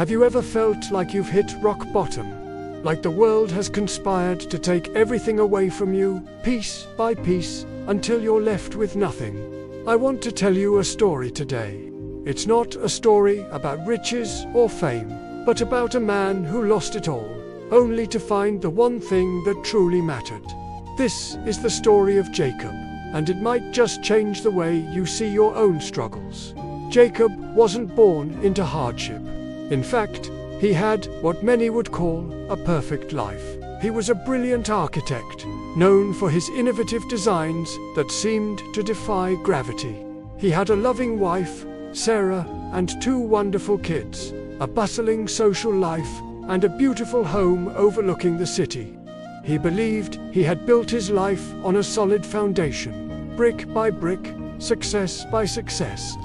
Have you ever felt like you've hit rock bottom? Like the world has conspired to take everything away from you, piece by piece, until you're left with nothing? I want to tell you a story today. It's not a story about riches or fame, but about a man who lost it all, only to find the one thing that truly mattered. This is the story of Jacob, and it might just change the way you see your own struggles. Jacob wasn't born into hardship. In fact, he had what many would call a perfect life. He was a brilliant architect, known for his innovative designs that seemed to defy gravity. He had a loving wife, Sarah, and 2 wonderful kids, a bustling social life, and a beautiful home overlooking the city. He believed he had built his life on a solid foundation, brick by brick, success by success.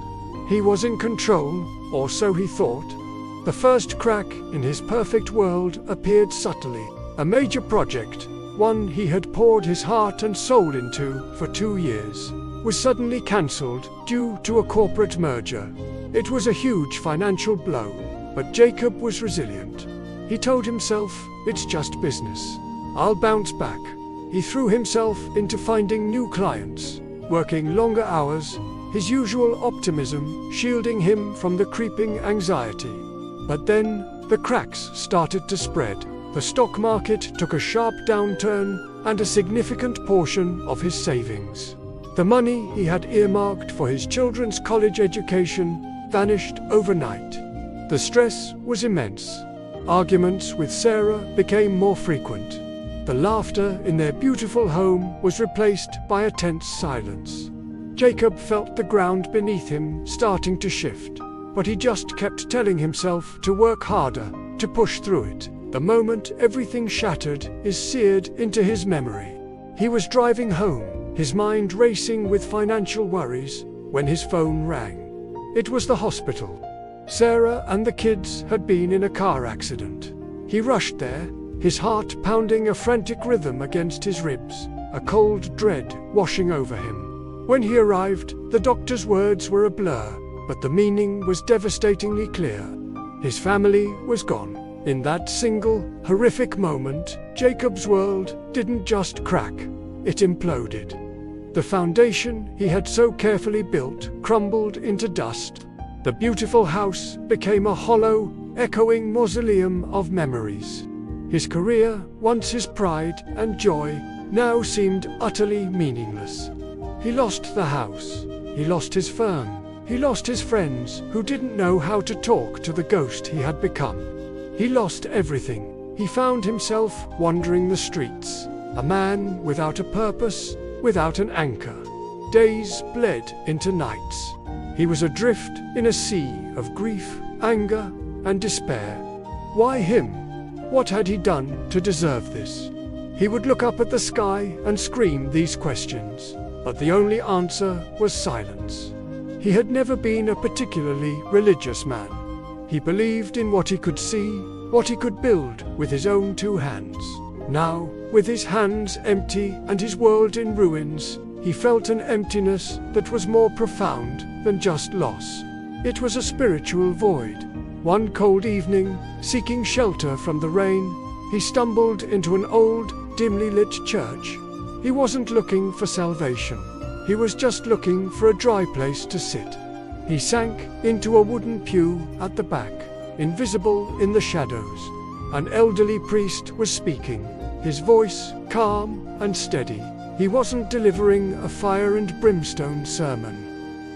He was in control, or so he thought. The first crack in his perfect world appeared subtly. A major project, one he had poured his heart and soul into for 2 years, was suddenly cancelled due to a corporate merger. It was a huge financial blow, but Jacob was resilient. He told himself, "It's just business. I'll bounce back." He threw himself into finding new clients, working longer hours, his usual optimism shielding him from the creeping anxiety. But then, the cracks started to spread. The stock market took a sharp downturn, and a significant portion of his savings, the money he had earmarked for his children's college education, vanished overnight. The stress was immense. Arguments with Sarah became more frequent. The laughter in their beautiful home was replaced by a tense silence. Jacob felt the ground beneath him starting to shift, but he just kept telling himself to work harder, to push through it. The moment everything shattered is seared into his memory. He was driving home, his mind racing with financial worries, when his phone rang. It was the hospital. Sarah and the kids had been in a car accident. He rushed there, his heart pounding a frantic rhythm against his ribs, a cold dread washing over him. When he arrived, the doctor's words were a blur, but the meaning was devastatingly clear. His family was gone. In that single, horrific moment, Jacob's world didn't just crack, it imploded. The foundation he had so carefully built crumbled into dust. The beautiful house became a hollow, echoing mausoleum of memories. His career, once his pride and joy, now seemed utterly meaningless. He lost the house. He lost his firm. He lost his friends who didn't know how to talk to the ghost he had become. He lost everything. He found himself wandering the streets, a man without a purpose, without an anchor. Days bled into nights. He was adrift in a sea of grief, anger, and despair. Why him? What had he done to deserve this? He would look up at the sky and scream these questions, but the only answer was silence. He had never been a particularly religious man. He believed in what he could see, what he could build with his own 2 hands. Now, with his hands empty and his world in ruins, he felt an emptiness that was more profound than just loss. It was a spiritual void. One cold evening, seeking shelter from the rain, he stumbled into an old, dimly lit church. He wasn't looking for salvation. He was just looking for a dry place to sit. He sank into a wooden pew at the back, invisible in the shadows. An elderly priest was speaking, his voice calm and steady. He wasn't delivering a fire and brimstone sermon.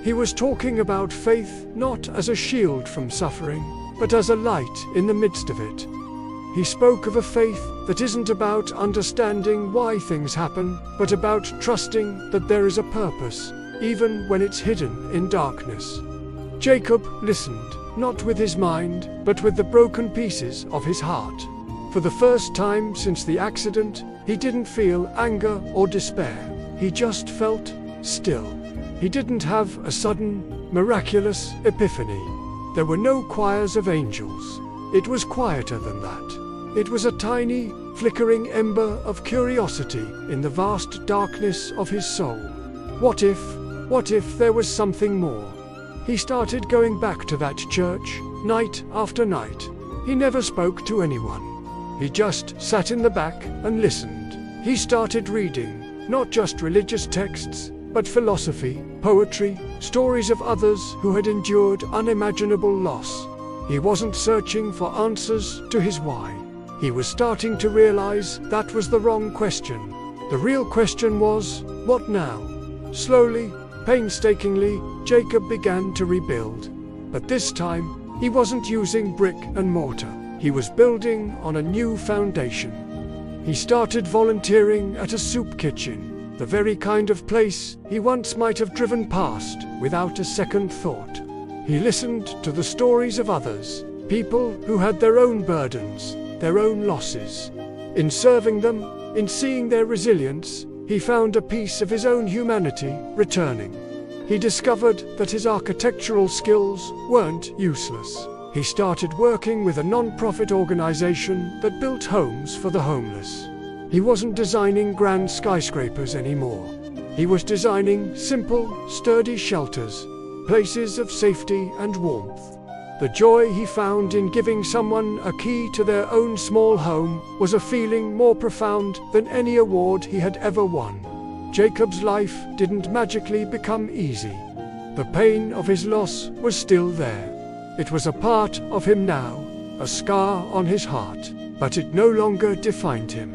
He was talking about faith not as a shield from suffering, but as a light in the midst of it. He spoke of a faith that isn't about understanding why things happen, but about trusting that there is a purpose, even when it's hidden in darkness. Jacob listened, not with his mind, but with the broken pieces of his heart. For the first time since the accident, he didn't feel anger or despair. He just felt still. He didn't have a sudden, miraculous epiphany. There were no choirs of angels. It was quieter than that. It was a tiny, flickering ember of curiosity in the vast darkness of his soul. What if there was something more? He started going back to that church, night after night. He never spoke to anyone. He just sat in the back and listened. He started reading, not just religious texts, but philosophy, poetry, stories of others who had endured unimaginable loss. He wasn't searching for answers to his why. He was starting to realize that was the wrong question. The real question was, what now? Slowly, painstakingly, Jacob began to rebuild. But this time, he wasn't using brick and mortar. He was building on a new foundation. He started volunteering at a soup kitchen, the very kind of place he once might have driven past without a second thought. He listened to the stories of others, people who had their own burdens, their own losses. In serving them, in seeing their resilience, he found a piece of his own humanity returning. He discovered that his architectural skills weren't useless. He started working with a non-profit organization that built homes for the homeless. He wasn't designing grand skyscrapers anymore. He was designing simple, sturdy shelters, places of safety and warmth. The joy he found in giving someone a key to their own small home was a feeling more profound than any award he had ever won. Jacob's life didn't magically become easy. The pain of his loss was still there. It was a part of him now, a scar on his heart, but it no longer defined him.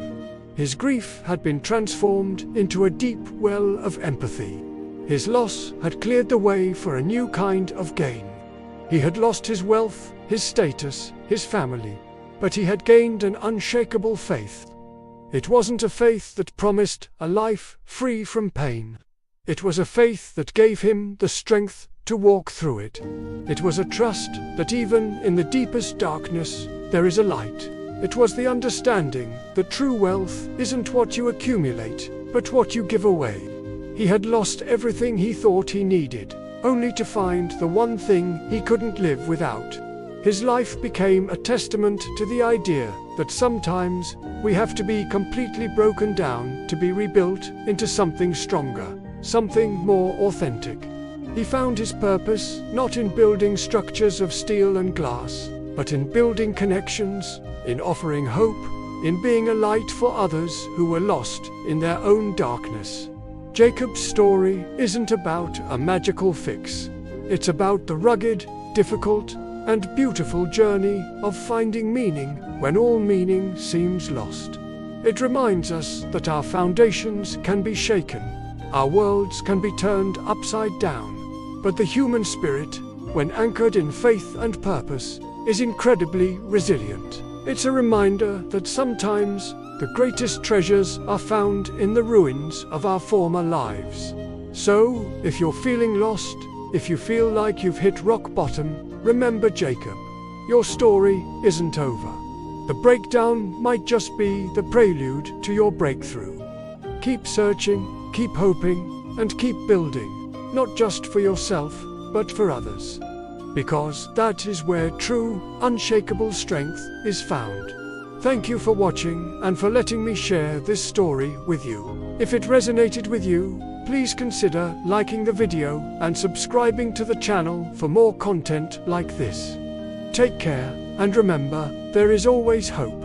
His grief had been transformed into a deep well of empathy. His loss had cleared the way for a new kind of gain. He had lost his wealth, his status, his family, but he had gained an unshakable faith. It wasn't a faith that promised a life free from pain. It was a faith that gave him the strength to walk through it. It was a trust that even in the deepest darkness, there is a light. It was the understanding that true wealth isn't what you accumulate, but what you give away. He had lost everything he thought he needed, only to find the one thing he couldn't live without. His life became a testament to the idea that sometimes we have to be completely broken down to be rebuilt into something stronger, something more authentic. He found his purpose not in building structures of steel and glass, but in building connections, in offering hope, in being a light for others who were lost in their own darkness. Jacob's story isn't about a magical fix. It's about the rugged, difficult, and beautiful journey of finding meaning when all meaning seems lost. It reminds us that our foundations can be shaken, our worlds can be turned upside down, but the human spirit, when anchored in faith and purpose, is incredibly resilient. It's a reminder that sometimes the greatest treasures are found in the ruins of our former lives. So, if you're feeling lost, if you feel like you've hit rock bottom, remember Jacob. Your story isn't over. The breakdown might just be the prelude to your breakthrough. Keep searching, keep hoping, and keep building, not just for yourself, but for others. Because that is where true, unshakable strength is found. Thank you for watching and for letting me share this story with you. If it resonated with you, please consider liking the video and subscribing to the channel for more content like this. Take care, and remember, there is always hope.